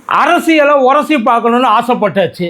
அரசியலை உரசி பார்க்கணுன்னு ஆசைப்பட்டாச்சு.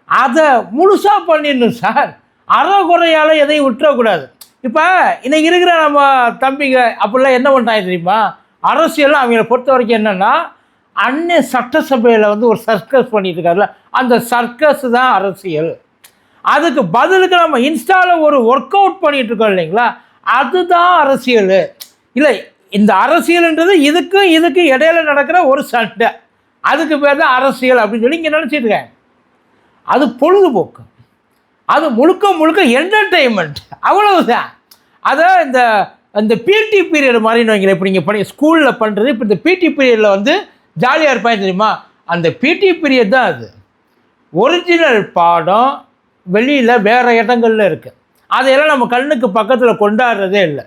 அதை முழுசாக பண்ணிடணும் சார். அறகுறையால் எதையும் விட்டுறக்கூடாது. இப்போ இன்னைக்கு இருக்கிற நம்ம தம்பிங்க அப்படிலாம் என்ன பண்ணுறாங்க தெரியுமா? அரசியல் அவங்கள பொறுத்த வரைக்கும் என்னென்னா, அன்னை சட்டசபையில் வந்து ஒரு சர்க்கஸ் பண்ணிட்டு இருக்காருல்ல, அந்த சர்க்கஸ் தான் அரசியல். அதுக்கு பதிலுக்கு நம்ம இன்ஸ்டாவில் ஒரு ஒர்க் அவுட் பண்ணிட்டு இருக்கோம் இல்லைங்களா, அதுதான் அரசியல். இல்லை, இந்த அரசியல்ன்றது இதுக்கு இடையில நடக்கிற ஒரு சண்டை, அதுக்கு பேர் தான் அரசியல் அப்படின்னு சொல்லி இங்கே நினச்சிட்டு இருக்கேன். அது பொழுதுபோக்கு, அது முழுக்க என்டர்டெயின்மெண்ட், அவ்வளவுதான். அதை இந்த பிடி பீரியட் மாதிரின்னு வைங்களேன். இப்போ நீங்கள் பண்ணி ஸ்கூலில் பண்ணுறது, இப்போ இந்த பிடி பீரியடில் வந்து ஜாலியாக இருப்பாங்க தெரியுமா, அந்த பிடி பீரியட் தான் அது. ஒரிஜினல் பாடம் வெளியில் வேறு இடங்கள்ல இருக்குது, அதையெல்லாம் நம்ம கண்ணுக்கு பக்கத்தில் கொண்டாடுறதே இல்லை.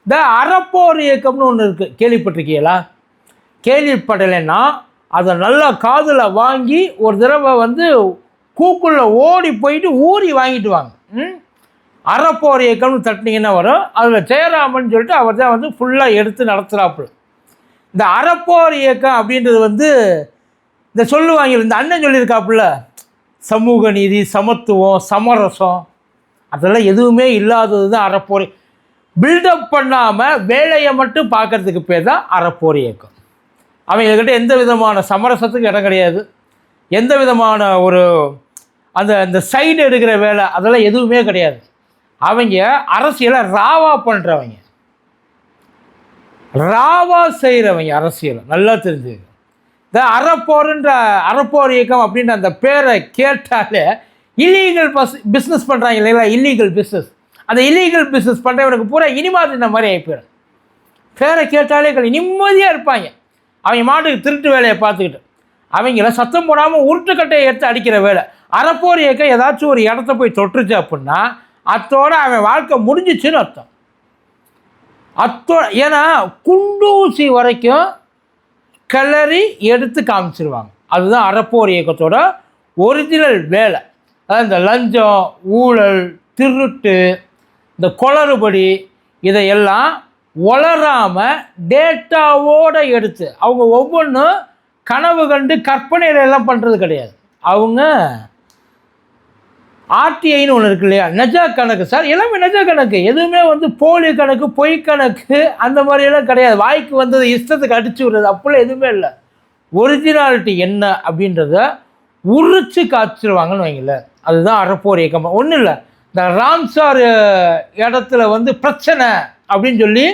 இந்த அறப்போர் இயக்கம்னு ஒன்று இருக்குது, கேள்விப்பட்டிருக்கீங்களா? கேள்விப்படலைன்னா அதை நல்லா காதில் வாங்கி ஒரு தடவை வந்து கூக்குள்ளே ஓடி போயிட்டு ஊறி வாங்கிட்டு வாங்க. அறப்போர் இயக்கம்னு தட்டினீங்கன்னா வரும். அதில் ஜெயராமன் சொல்லிட்டு அவர் தான் வந்து ஃபுல்லாக எடுத்து நடத்துகிறாப்புல. இந்த அறப்போர் இயக்கம் அப்படின்றது வந்து இந்த சொல்லுவாங்க, இந்த அண்ணன் சொல்லியிருக்காப்புல, சமூக நீதி, சமத்துவம், சமரசம், அதெல்லாம் எதுவுமே இல்லாதது தான் அறப்போர். பில்டப் பண்ணாமல் வேலையை மட்டும் பார்க்கறதுக்கு பேர் தான் அறப்போர் இயக்கம். அவங்கக்கிட்ட எந்த விதமான சமரசத்துக்கு இடம் கிடையாது, எந்த விதமான ஒரு அந்த சைடு எடுக்கிற வேலை அதெல்லாம் எதுவுமே கிடையாது. அவங்க அரசியலை ராவா பண்ணுறவங்க, ராவா செய்கிறவங்க அரசியலை நல்லா தெரிஞ்சுக்க. இந்த அறப்போர் இயக்கம் அப்படின்ற அந்த பேரை கேட்டாலே இல்லீகல் பிஸ்னஸ் பண்ணுறாங்க இல்லைங்களா, இல்லீகல் பிஸ்னஸ். அந்த இல்லீகல் பிஸ்னஸ் பண்ணுறவனுக்கு பூரா இனிமா தின்ன மாதிரி ஆகிப்போயிடும். பேரை கேட்டாலே நிம்மதியாக இருப்பாங்க. அவங்க மாட்டுக்கு திருட்டு வேலையை பார்த்துக்கிட்டு அவங்கள சத்தம் போடாமல் உருட்டுக்கட்டையை எடுத்து அடிக்கிற வேலை. அறப்போர் இயக்கம் ஏதாச்சும் ஒரு இடத்த போய் தொட்டுச்சு அப்படின்னா அத்தோட அவன் வாழ்க்கை முடிஞ்சிச்சுன்னு அர்த்தம். ஏன்னா குண்டூசி வரைக்கும் கிளறி எடுத்து காமிச்சிருவாங்க. அதுதான் அறப்போர் இயக்கத்தோட ஒரிஜினல் வேலை. அதாவது இந்த லஞ்சம், ஊழல், திருட்டு, இந்த குளறுபடி, இதையெல்லாம் வளராமல் டேட்டாவோடு எடுத்து அவங்க ஒவ்வொன்றும் கனவு கண்டு கற்பனையில எல்லாம் பண்ணுறது கிடையாது. அவங்க ஆர்டிஐன்னு ஒன்று இருக்கு இல்லையா, நெஜ கணக்கு சார், எல்லாமே நெஜ கணக்கு, எதுவுமே வந்து போலி கணக்கு, பொய் கணக்கு அந்த மாதிரியெல்லாம் கிடையாது. வாய்க்கு வந்தது இஷ்டத்துக்கு அடிச்சு விடுறது அப்படிலாம் எதுவுமே இல்லை. ஒரிஜினாலிட்டி என்ன அப்படின்றத உரிச்சு காய்ச்சிருவாங்கன்னு வைங்கள, அதுதான் அறப்போர் இயக்கம். ஒன்றும் இல்லை, இந்த ராம்சார் இடத்துல வந்து பிரச்சனை அப்படின்னு சொல்லி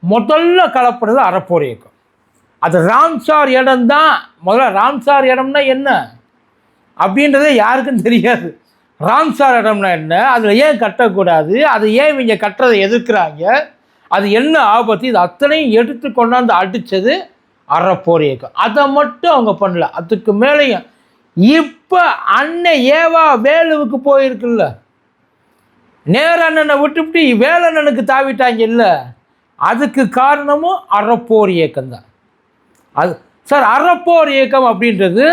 முதல்ல கலப்படுறது அறப்போர் இயக்கம். அது ராம்சார் இடம்தான். முதல்ல ராம்சார் இடம்னா என்ன அப்படின்றதே யாருக்கும் தெரியாது. ராம்சார் இடம்னா என்ன, அதில் ஏன் கட்டக்கூடாது, அது ஏன் இவங்க கட்டுறதை எதிர்க்கிறாங்க, அது என்ன ஆபத்து, இது அத்தனையும் எடுத்து கொண்டாந்து அடித்தது அறப்போர் இயக்கம். அதை மட்டும் அவங்க பண்ணல, அதுக்கு மேலேயும் இப்போ அண்ணன் ஏவா வேலுவுக்கு போயிருக்குல்ல, நேர அண்ணனை விட்டுவிட்டு வேலண்ணனுக்கு தாவிட்டாங்க இல்லை, அதுக்கு காரணமும் அறப்போர் இயக்கம் தான். அது சார், அறப்போர் இயக்கம் அப்படின்றது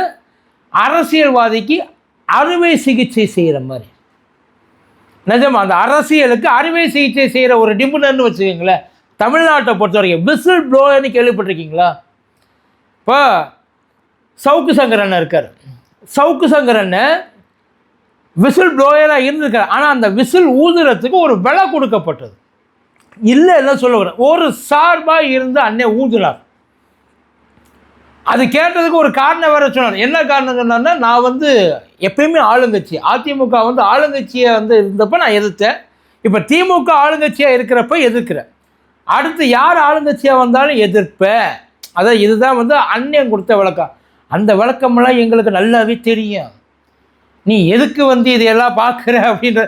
அரசியல்வாதிக்கு அறுவை சிகிச்சை செய்கிற மாதிரி. நிஜமா அந்த அரசியலுக்கு அறுவை சிகிச்சை செய்கிற ஒரு நிபுணர்னு வச்சுக்கோங்களேன். தமிழ்நாட்டை பொறுத்த வரைக்கும் விசில் ப்ளோயர்னு கேள்விப்பட்டிருக்கீங்களா? இப்போ சவுக்கு சங்கரன் இருக்கார். சவுக்கு சங்கரன் விசில் ப்ளோயராக இருந்திருக்கார். ஆனால் அந்த விசில் ஊதுறதுக்கு ஒரு விலை கொடுக்கப்பட்டது இல்லை, எல்லாம் சொல்ல வர ஒரு சார்பாக இருந்து அண்ணே ஊதுனார். அது கேட்டதுக்கு ஒரு காரணம் வேறு சொன்னார். என்ன காரணம் சொன்னார்னா, நான் வந்து எப்பயுமே ஆளுங்கட்சி, அதிமுக வந்து ஆளுங்கட்சியை வந்து இருந்தப்போ நான் எதிர்த்தேன், இப்போ திமுக ஆளுங்கட்சியாக இருக்கிறப்ப எதிர்க்கிறேன், அடுத்து யார் ஆளுங்கட்சியாக வந்தாலும் எதிர்ப்பேன். அதான் இதுதான் வந்து அண்ணன் கொடுத்த விளக்கம். அந்த விளக்கமெல்லாம் எங்களுக்கு நல்லாவே தெரியும், நீ எதுக்கு வந்து இதையெல்லாம் பார்க்குற அப்படின்ற.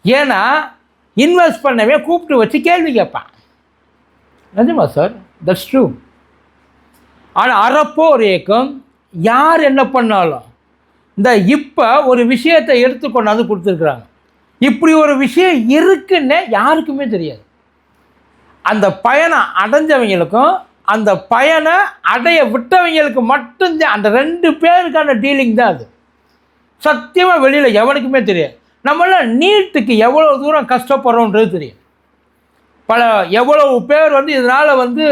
ஏன்னா இன்வெஸ்ட் பண்ணவே கூப்பிட்டு வச்சு கேள்வி கேட்பான். நிஜமா சார், தட்ஸ் ட்ரூ. ஆனால் அறப்போர் இயக்கம் யார் என்ன பண்ணாலும் இந்த இப்போ ஒரு விஷயத்தை எடுத்துக்கொண்டாந்து கொடுத்துருக்குறாங்க. இப்படி ஒரு விஷயம் இருக்குன்னு யாருக்குமே தெரியாது. அந்த பயனை அடைஞ்சவங்களுக்கும் அந்த பயனை அடைய விட்டவங்களுக்கு மட்டும்தான், அந்த 2 பேருக்கான டீலிங் தான் அது. சத்தியமாக வெளியில் எவனுக்குமே தெரியாது. நம்மளாம் நீட்டுக்கு எவ்வளோ தூரம் கஷ்டப்படுறோன்றது தெரியும். எவ்வளவு பேர் வந்து இதனால் வந்து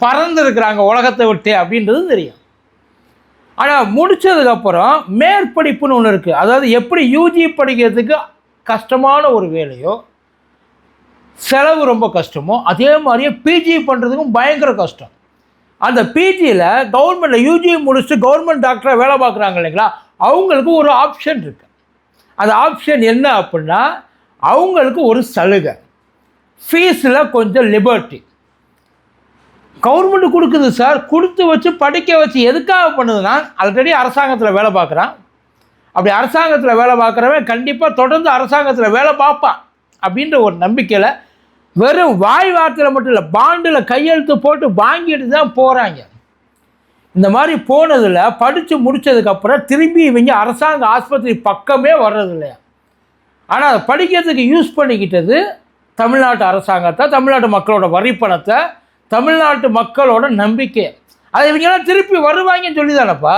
பறந்துருக்குறாங்க உலகத்தை விட்டு அப்படின்றது தெரியும். ஆனால் முடித்ததுக்கப்புறம் மேற்படிப்புன்னு ஒன்று இருக்குது. அதாவது எப்படி யூஜி படிக்கிறதுக்கு கஷ்டமான ஒரு வேலையோ, செலவு ரொம்ப கஷ்டமோ, அதே மாதிரியே பிஜி பண்ணுறதுக்கும் பயங்கர கஷ்டம். அந்த பிஜியில் கவர்மெண்ட்டில் யூஜி முடிச்சுட்டு கவர்மெண்ட் டாக்டராக வேலை பார்க்குறாங்க இல்லைங்களா, அவங்களுக்கு ஒரு ஆப்ஷன் இருக்குது. அந்த ஆப்ஷன் என்ன அப்படின்னா, அவங்களுக்கு ஒரு சலுகை, ஃபீஸில் கொஞ்சம் லிபர்ட்டி கவர்மெண்ட்டு கொடுக்குது சார். கொடுத்து வச்சு படிக்க வச்சு எதுக்காக பண்ணுதுன்னா, ஆல்ரெடி அரசாங்கத்தில் வேலை பார்க்குறான். அப்படி அரசாங்கத்தில் வேலை பார்க்குறவன் கண்டிப்பாக தொடர்ந்து அரசாங்கத்தில் வேலை பார்ப்பான் அப்படின்ற ஒரு நம்பிக்கையில் வெறும் வாய் வார்த்தையில் மட்டும் இல்லை, பாண்டில் கையெழுத்து போட்டு வாங்கிட்டு தான் போகிறாங்க. இந்த மாதிரி போனதில் படித்து முடித்ததுக்கப்புறம் திரும்பி இவங்க அரசாங்க ஆஸ்பத்திரி பக்கமே வர்றது இல்லையா. ஆனால் அதை படிக்கிறதுக்கு யூஸ் பண்ணிக்கிட்டது தமிழ்நாட்டு அரசாங்கத்தை, தமிழ்நாட்டு மக்களோட வரிப்பணத்தை, தமிழ்நாட்டு மக்களோட நம்பிக்கை. அதை இவங்கெல்லாம் திருப்பி வருவாங்கன்னு சொல்லி தானப்பா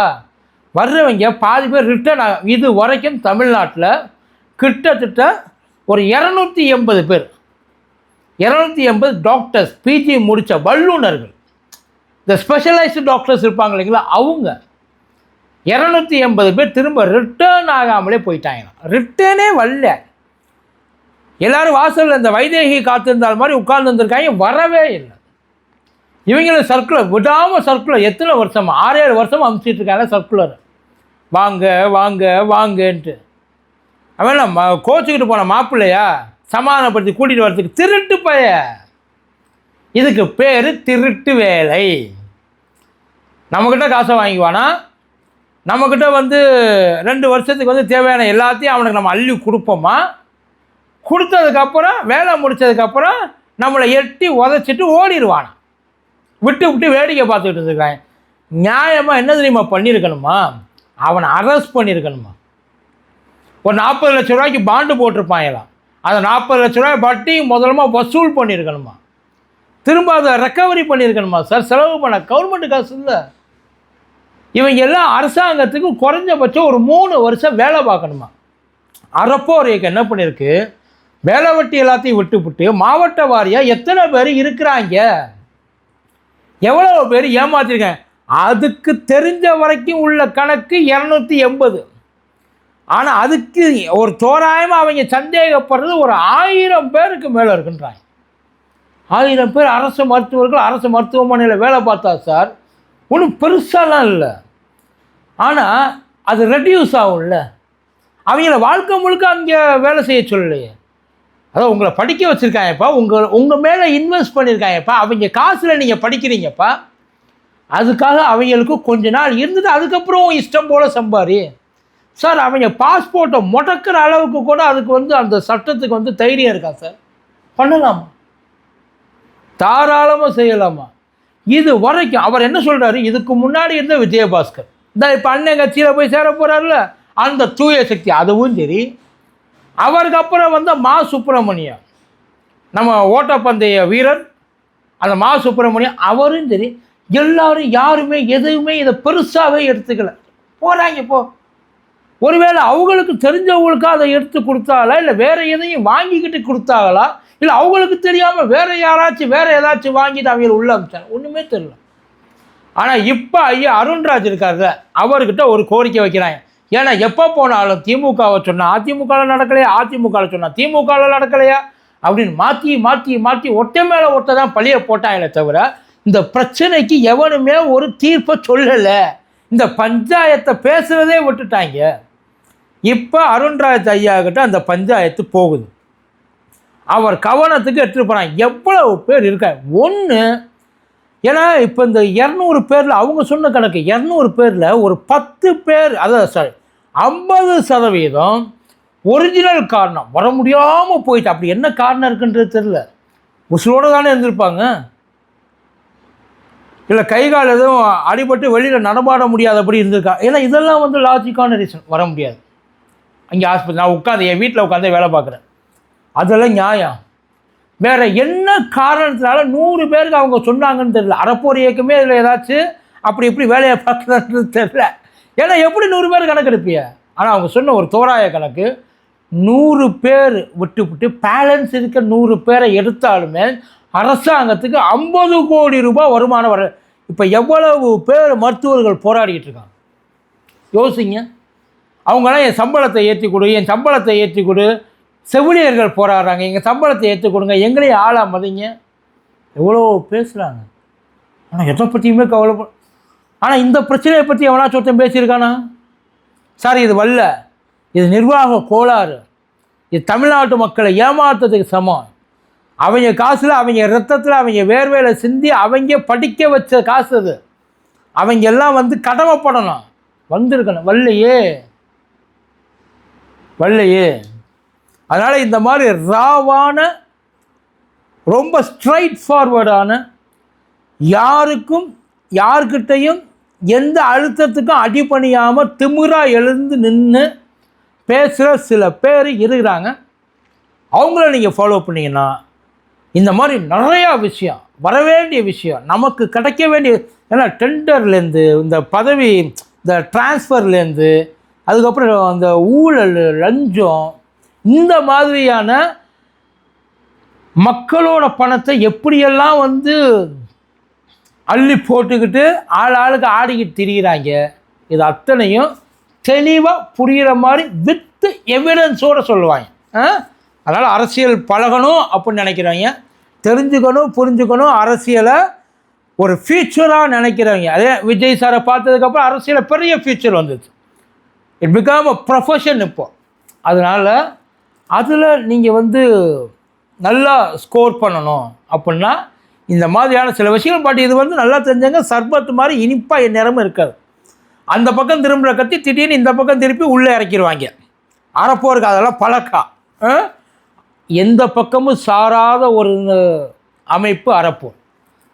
வர்றவங்க பாதி பேர் ரிட்டர்ன். இது வரைக்கும் தமிழ்நாட்டில் கிட்டத்தட்ட ஒரு 280 பேர், 280 டாக்டர்ஸ், பிஜி முடித்த வல்லுநர்கள், இந்த ஸ்பெஷலைஸ்டு டாக்டர்ஸ் இருப்பாங்க இல்லைங்களா, அவங்க 280 பேர் திரும்ப ரிட்டர்ன் ஆகாமலே போயிட்டாங்க. ரிட்டர்னே வரல. எல்லோரும் வாசலில் இந்த வைதேகி காத்திருந்தால் மாதிரி உட்கார்ந்து வந்திருக்காங்க, வரவே இல்லை. இவங்களும் சர்க்குலர் விடாமல் சர்க்குலர் எத்தனை வருஷமா 6-7 வருஷமாக அனுப்பிச்சிட்டு இருக்காங்க சர்க்குலர், வாங்க வாங்க வாங்கன்ட்டு. அவன் கோச்சுக்கிட்டு போன மாப்பிள்ளையா சமாதானப்படுத்தி கூட்டிகிட்டு வரதுக்கு திருட்டு பய. இதுக்கு பேர் திருட்டு வேலை. நம்மக்கிட்ட காசை வாங்கிக்குவானா, நம்மக்கிட்ட 2 வருஷத்துக்கு தேவையான எல்லாத்தையும் அவனுக்கு நம்ம அள்ளி கொடுப்போமா, கொடுத்ததுக்கப்புறம் வேலை முடித்ததுக்கப்புறம் நம்மளை எட்டி உதச்சிட்டு ஓடிடுவானா, விட்டு வேடிக்கை பார்த்துக்கிட்டு இருக்காங்க. நியாயமாக என்ன தெரியுமா பண்ணியிருக்கணுமா, அவனை அரெஸ்ட் பண்ணியிருக்கணுமா. ஒரு 40 லட்ச ரூபாய்க்கு பாண்டு போட்டிருப்பாங்களாம், அந்த 40 லட்ச ரூபாய் வட்டி முதலமா வசூல் பண்ணியிருக்கணுமா, திரும்ப அதை ரெக்கவரி பண்ணியிருக்கணுமா சார். செலவு பண்ண கவர்மெண்ட் காசு இல்லை. இவங்க எல்லாம் அரசாங்கத்துக்கு குறைஞ்சபட்சம் ஒரு 3 வருஷம் வேலை பார்க்கணுமா. அறப்போரைக்கு என்ன பண்ணியிருக்கு, வேலை வெட்டி எல்லாத்தையும் விட்டுவிட்டு மாவட்ட வாரியாக எத்தனை பேர் இருக்கிறாங்க, எவ்வளோ பேர் ஏமாற்றிருக்கேன். அதுக்கு தெரிஞ்ச வரைக்கும் உள்ள கணக்கு 280. ஆனால் அதுக்கு ஒரு தோராயமாக அவங்க சந்தேகப்படுறது ஒரு 1000 பேருக்கு மேலே இருக்குன்றாங்க. 1000 பேர் அரசு மருத்துவர்கள் அரசு மருத்துவமனையில் வேலை பார்த்தா சார் ஒன்றும் பெருசாலாம் இல்லை. ஆனால் அது ரெடியூஸ் ஆகும்ல. அவங்கள வாழ்க்கை முழுக்க அங்கே வேலை செய்ய சொல்லலையே. அதான் உங்களை படிக்க வச்சுருக்காங்கப்பா, உங்கள் மேலே இன்வெஸ்ட் பண்ணியிருக்காங்கப்பா, அவங்க காசில் நீங்கள் படிக்கிறீங்கப்பா. அதுக்காக அவங்களுக்கு கொஞ்ச நாள் இருந்துட்டு அதுக்கப்புறம் இஷ்டம் போல் சம்பாரி சார். அவங்க பாஸ்போர்ட்டை முடக்கிற அளவுக்கு கூட அதுக்கு அந்த சட்டத்துக்கு தைரியம் இருக்கா சார்? பண்ணலாமா? தாராளமாக செய்யலாமா? இது வரைக்கும் அவர் என்ன சொல்கிறாரு, இதுக்கு முன்னாடி இருந்த விஜயபாஸ்கர், இந்த இப்போ அண்ணன் கட்சியில் போய் சேர போகிறாருல அந்த தூய சக்தி, அதுவும் சரி. அவருக்கு அப்புறம் மா சுப்பிரமணியம், நம்ம ஓட்டப்பந்தய வீரர், அந்த மா சுப்பிரமணியம், அவரும் சரி. எல்லாரும் யாருமே எதுவுமே இதை பெருசாகவே எடுத்துக்கல, போகிறாங்க போ. ஒருவேளை அவங்களுக்கு தெரிஞ்சவங்களுக்கு அதை எடுத்து கொடுத்தாங்களா, இல்லை வேறு எதையும் வாங்கிக்கிட்டு கொடுத்தாங்களா, இல்லை அவங்களுக்கு தெரியாமல் வேறு யாராச்சும் வேறு ஏதாச்சும் வாங்கிட்டு அவங்க உள்ள அனுப்பிச்சாங்க, ஒன்றுமே தெரியல. ஆனால் இப்போ ஐயா அருண்ராஜ் இருக்கார்ல, அவர்கிட்ட ஒரு கோரிக்கை வைக்கிறாங்க. ஏன்னா எப்போ போனாலும் திமுகவை சொன்னால் அதிமுகவில் நடக்கலையா, அதிமுகவில் சொன்னால் திமுகவில் நடக்கலையா அப்படின்னு மாற்றி மாற்றி மாற்றி ஒட்டை மேலே ஒட்டை தான் பழிய போட்டாங்களே தவிர இந்த பிரச்சனைக்கு எவனுமே ஒரு தீர்ப்பை சொல்லலை. இந்த பஞ்சாயத்தை பேசுகிறதே விட்டுட்டாங்க. இப்போ அருண்ராஜ் ஐயா கிட்ட அந்த பஞ்சாயத்து போகுது. அவர் கவனத்துக்கு எடுத்துகிட்டு போகிறாங்க. எவ்வளவு பேர் இருக்காங்க ஒன்று. ஏன்னா இப்போ இந்த 200 பேரில் அவங்க சொன்ன கணக்கு 200 பேரில் ஒரு 10 பேர், அதாவது சாரி 50% ஒரிஜினல் காரணம் வர முடியாமல் போயிட்டு. அப்படி என்ன காரணம் இருக்குன்றது தெரியல. உசுரோடு தானே இருந்திருப்பாங்க, இல்லை கை கால் எதுவும் அடிபட்டு வெளியில் நடமாட முடியாதபடி இருந்திருக்கா. ஏன்னா இதெல்லாம் லாஜிக்கான ரீசன். வர முடியாது அங்கே ஆஸ்பத்திரி, நான் உட்காந்து என் வீட்டில் உட்காந்து வேலை பார்க்குறேன், அதெல்லாம் நியாயம். வேறு என்ன காரணத்தினால 100 பேருக்கு அவங்க சொன்னாங்கன்னு தெரியல. அறப்போர் இயக்கமே இதில் ஏதாச்சும் அப்படி இப்படி வேலையை பார்க்குறதுன்னு தெரியல. ஏன்னா எப்படி 100 பேர் கணக்கு எடுப்பிய. ஆனால் அவங்க சொன்ன ஒரு தோராய கணக்கு 100 பேர் விட்டு பேலன்ஸ் இருக்க 100 பேரை எடுத்தாலுமே அரசாங்கத்துக்கு 50 கோடி ரூபாய் வருமானம் வர. இப்போ எவ்வளவு பேர் மருத்துவர்கள் போராடிக்கிட்டு இருக்காங்க. யோசிங்க. அவங்களாம் என் சம்பளத்தை ஏற்றி கொடு, என் சம்பளத்தை ஏற்றி கொடு, செவிலியர்கள் போராடுறாங்க, எங்கள் சம்பளத்தை ஏற்றி கொடுங்க, எங்களையும் ஆளா மதிங்க, எவ்வளோ பேசுகிறாங்க. ஆனால் எதை பற்றியுமே கவலைப்பட. ஆனால் இந்த பிரச்சனையை பற்றி எவனா சொத்தம் பேசியிருக்கானா? சார் இது வல்ல, இது நிர்வாக கோளாறு, இது தமிழ்நாட்டு மக்களை ஏமாற்றத்துக்கு சமம். அவங்க காசில், அவங்க ரத்தத்தில், அவங்க வேர்வையில் சிந்தி அவங்க படிக்க வச்ச காசு அது. அவங்க எல்லாம் வந்து கடமைப்படணும், வந்திருக்கணும். வல்லையே. அதனால் இந்த மாதிரி ராவான, ரொம்ப ஸ்ட்ரைட் ஃபார்வர்டான, யாருக்கும் யார்கிட்டையும் எந்த அழுத்தத்துக்கும் அடிபணியாமல் திமிராக எழுந்து நின்று பேசுகிற சில பேர் இருக்கிறாங்க. அவங்கள நீங்கள் ஃபாலோ பண்ணிங்கன்னா இந்த மாதிரி நிறையா விஷயம், வரவேண்டிய விஷயம், நமக்கு கிடைக்க வேண்டிய, ஏன்னா டெண்டர்லேருந்து, இந்த பதவி, இந்த டிரான்ஸ்ஃபர்லேருந்து, அதுக்கப்புறம் அந்த ஊழல், லஞ்சம், இந்த மாதிரியான மக்களோட பணத்தை எப்படியெல்லாம் வந்து அள்ளி போட்டுக்கிட்டு ஆளுக்கு ஆடிக்கிட்டு திரிகிறாங்க. இது அத்தனையும் தெளிவாக புரிகிற மாதிரி வித் எவிடன்ஸோடு சொல்லுவாங்க. அதனால் அரசியல் பழகணும் அப்படின்னு நினைக்கிறவங்க, தெரிஞ்சுக்கணும், புரிஞ்சுக்கணும், அரசியலை ஒரு ஃபியூச்சராக நினைக்கிறவங்க. அதே விஜய் சாரை பார்த்ததுக்கப்புறம் அரசியலை பெரிய ஃபியூச்சர் வந்துச்சு. இட் பிகம் அ ப்ரொஃபஷன் இப்போ. அதனால் அதில் நீங்கள் வந்து நல்லா ஸ்கோர் பண்ணணும் அப்படின்னா இந்த மாதிரியான சில விஷயங்கள். பட் இது வந்து நல்லா தெரிஞ்சவங்க சர்பத் மாதிரி இனிப்பாக நேரமும் இருக்காது. அந்த பக்கம் திரும்புகிற கத்தி திடீர்னு இந்த பக்கம் திருப்பி உள்ளே இறக்கிடுவாங்க. அறப்போருக்கு அதெல்லாம் பழக்கம். எந்த பக்கமும் சாராத ஒரு அமைப்பு அறப்போர்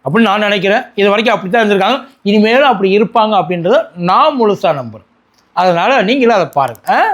அப்படின்னு நான் நினைக்கிறேன். இது வரைக்கும் அப்படி தான் இருந்திருக்காங்க, இனிமேலும் அப்படி இருப்பாங்க அப்படின்றத நான் முழுசாக நம்புகிறேன். அதனால் நீங்களும் அதை பாருங்கள்.